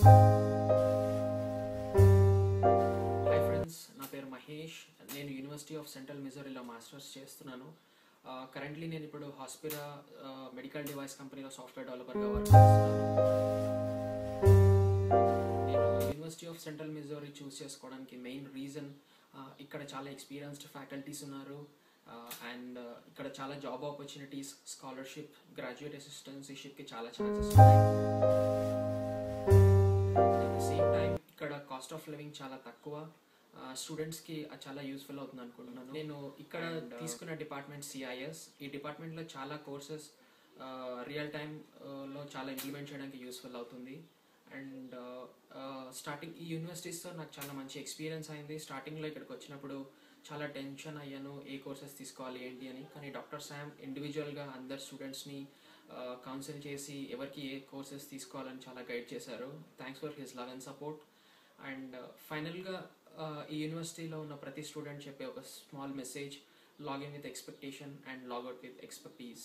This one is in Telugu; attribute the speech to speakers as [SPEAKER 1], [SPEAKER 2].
[SPEAKER 1] హాయ్ ఫ్రెండ్స్, నా పేరు మహేష్. నేను యూనివర్సిటీ ఆఫ్ సెంట్రల్ మిజోరీలో మాస్టర్స్ చేస్తున్నాను. కరెంట్లీ నేను ఇప్పుడు హాస్పిరా మెడికల్ డివైస్ కంపెనీలో సాఫ్ట్వేర్ డెవలపర్గా వర్క్ చేస్తున్నాను. నేను యూనివర్సిటీ ఆఫ్ సెంట్రల్ మిజోరీ చూస్ చేసుకోవడానికి మెయిన్ రీజన్ ఇక్కడ చాలా ఎక్స్పీరియన్స్డ్ ఫ్యాకల్టీస్ ఉన్నారు అండ్ ఇక్కడ చాలా జాబ్ ఆపర్చునిటీస్, స్కాలర్షిప్, గ్రాడ్యుయేట్ అసిస్టెన్సీషిప్కి చాలా ఛాన్సెస్ ఉన్నాయి. అట్ ద సేమ్ టైం ఇక్కడ కాస్ట్ ఆఫ్ లివింగ్ చాలా తక్కువ. స్టూడెంట్స్కి అది చాలా యూస్ఫుల్ అవుతుంది అనుకుంటున్నాను. నేను ఇక్కడ తీసుకున్న డిపార్ట్మెంట్ సిఐఎస్. ఈ డిపార్ట్మెంట్లో చాలా కోర్సెస్ రియల్ టైంలో చాలా ఇంప్లిమెంట్ చేయడానికి యూస్ఫుల్ అవుతుంది. అండ్ స్టార్టింగ్ ఈ యూనివర్సిటీస్తో నాకు చాలా మంచి ఎక్స్పీరియన్స్ అయింది. స్టార్టింగ్లో ఇక్కడికి వచ్చినప్పుడు చాలా టెన్షన్ అయ్యాను, ఏ కోర్సెస్ తీసుకోవాలి ఏంటి అని. కానీ డాక్టర్ శామ్ ఇండివిజువల్గా అందరు స్టూడెంట్స్ని కౌన్సిల్ చేసి ఎవరికి ఏ కోర్సెస్ తీసుకోవాలని చాలా గైడ్ చేశారు. Thanks for his love and support. And ఫైనల్గా ఈ యూనివర్సిటీలో ఉన్న ప్రతి స్టూడెంట్ చెప్పే ఒక small message: log in with expectation and log out with expertise.